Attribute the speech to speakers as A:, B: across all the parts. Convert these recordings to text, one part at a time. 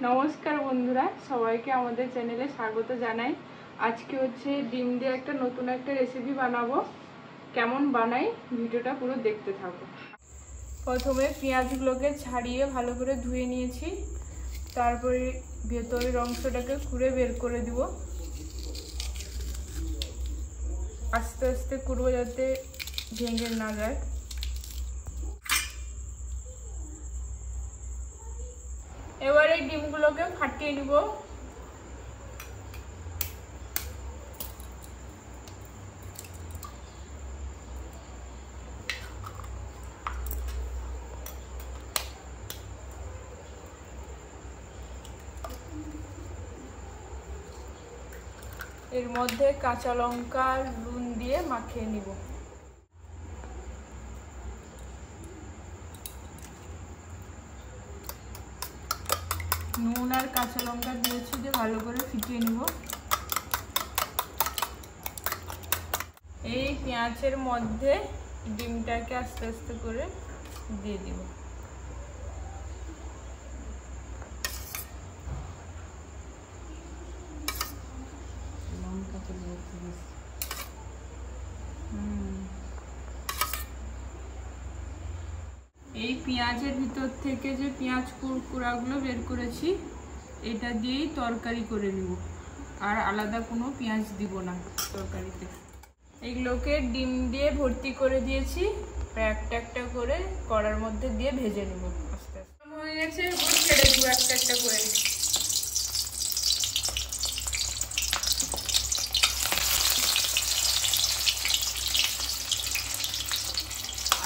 A: নমস্কার বন্ধুরা, সবাইকে আমাদের চ্যানেলে স্বাগত জানাই। আজকে হচ্ছে ডিম দিয়ে একটা নতুন একটা রেসিপি বানাবো। কেমন বানাই ভিডিওটা পুরো দেখতে থাকো। প্রথমে পেঁয়াজগুলোকে ছাড়িয়ে ভালো করে ধুয়ে নিয়েছি, তারপরে ভেতরের অংশটাকে খুঁড়ে বের করে দিব। আস্তে আস্তে করবো যাতে ভেঙে না যায়। এবার এই ডিমগুলোকে ফাটিয়ে নিব। এর মধ্যে কাঁচা লঙ্কা নুন দিয়ে মাখিয়ে নিব। নুন আর কাঁচা লঙ্কা দিয়েছি যে ভালো করে ফিটিয়ে নিব। এই পেঁয়াজের মধ্যে ডিমটাকে আস্তে আস্তে করে দিয়ে দিব। এই পেঁয়াজের ভিতর থেকে যে পেঁয়াজ কুড়কুড়াগুলো বের করেছি, এটা দিয়েই তরকারি করে নিব, আর আলাদা কোনো পেঁয়াজ দিব না তরকারিতে। এগুলোকে ডিম দিয়ে ভর্তি করে দিয়েছি, একটা একটা করে কড়ার মধ্যে দিয়ে ভেজে নিব। আস্তে আস্তে হয়ে গেছে, ছেড়ে দিব একটা একটা করে।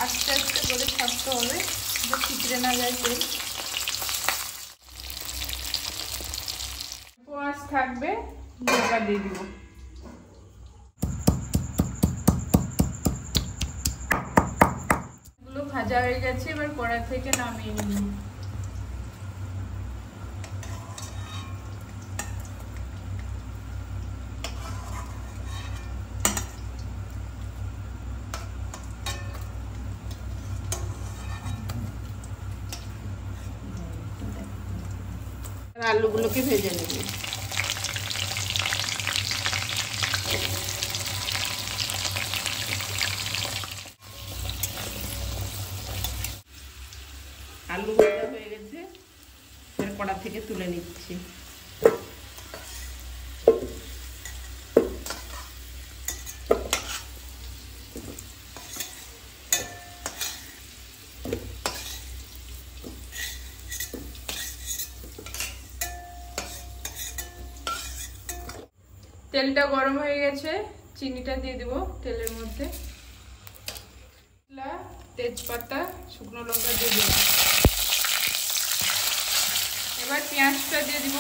A: আস্তে আস্তে করে ছাড়তে হবে, যে ছিটড়ে না যায় তেল। পেঁয়াজ থাকবে, ঢাকা দিয়ে দিব। এগুলো ভাজা হয়ে গেছে, এবার কড়া থেকে নামিয়ে নিব। আলুগুলোকে ভেজে নেব।
B: আলু ভাজা হয়ে গেছে, কড়া থেকে তুলে নিচ্ছি।
A: তেলটা গরম হয়ে গেছে, চিনিটা দিয়ে দেব তেলের মধ্যে। তেজপাতা, শুকনো লঙ্কা দিয়ে দেব। এবার পেঁয়াজটা দিয়ে দিব।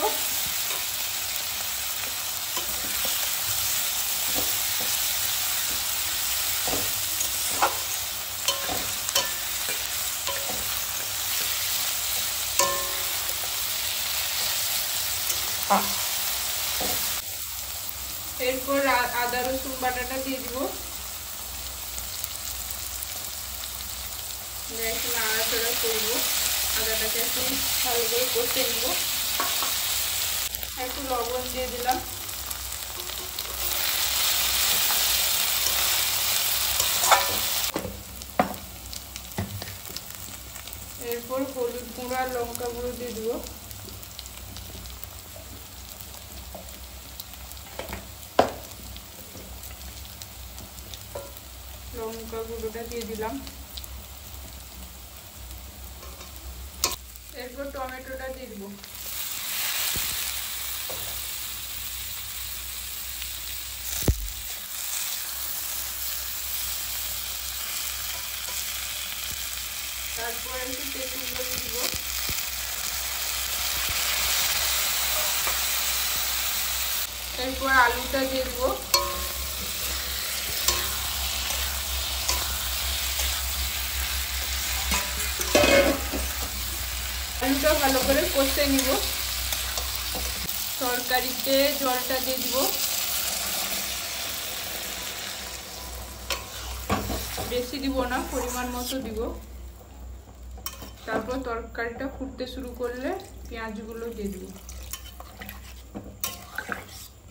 A: এরপর আদা রসুন বাটাটা দিয়ে দিব। একটু নাড়াচাড়া করবো, আদাটাকে একটু ভালো করে কষে নিব। একটু লবণ দিয়ে দিলাম। এরপর হলুদ গুঁড়ো আর লঙ্কা গুঁড়ো দিয়ে দিব। লঙ্কা গুঁড়োটা দিয়ে দিলাম। এরপর টমেটোটা দিয়ে দিব। তারপর একটু তেঁতুল দিয়ে দিব। এরপর আলুটা দিয়ে দিব। আলুটা ভালো করে কষে নিব। তরকারিতে জলটা দিয়ে দিব। বেশি দিব না, পরিমাণ মতো দিব। তারপর তরকারিটা ফুটতে শুরু করলে পেঁয়াজগুলো দিয়ে দিব।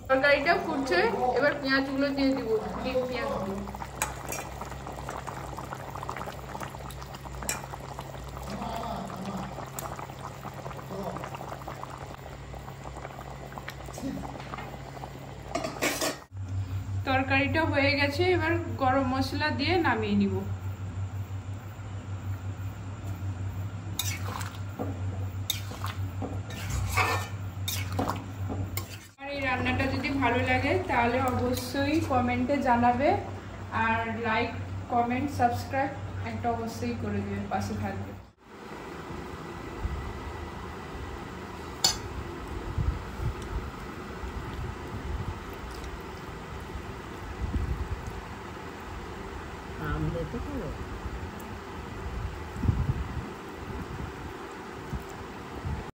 A: তরকারিটা ফুটছে, এবার পেঁয়াজগুলো দিয়ে দিব, ডিম পেঁয়াজগুলো। তরকারিটা হয়ে গেছে, এবার গরম মশলা দিয়ে নামিয়ে নিব। আর এই রান্নাটা যদি ভালো লাগে তাহলে অবশ্যই কমেন্টে জানাবে, আর লাইক, কমেন্ট, সাবস্ক্রাইব একটা অবশ্যই করে দেবে, পাশে থাকবে।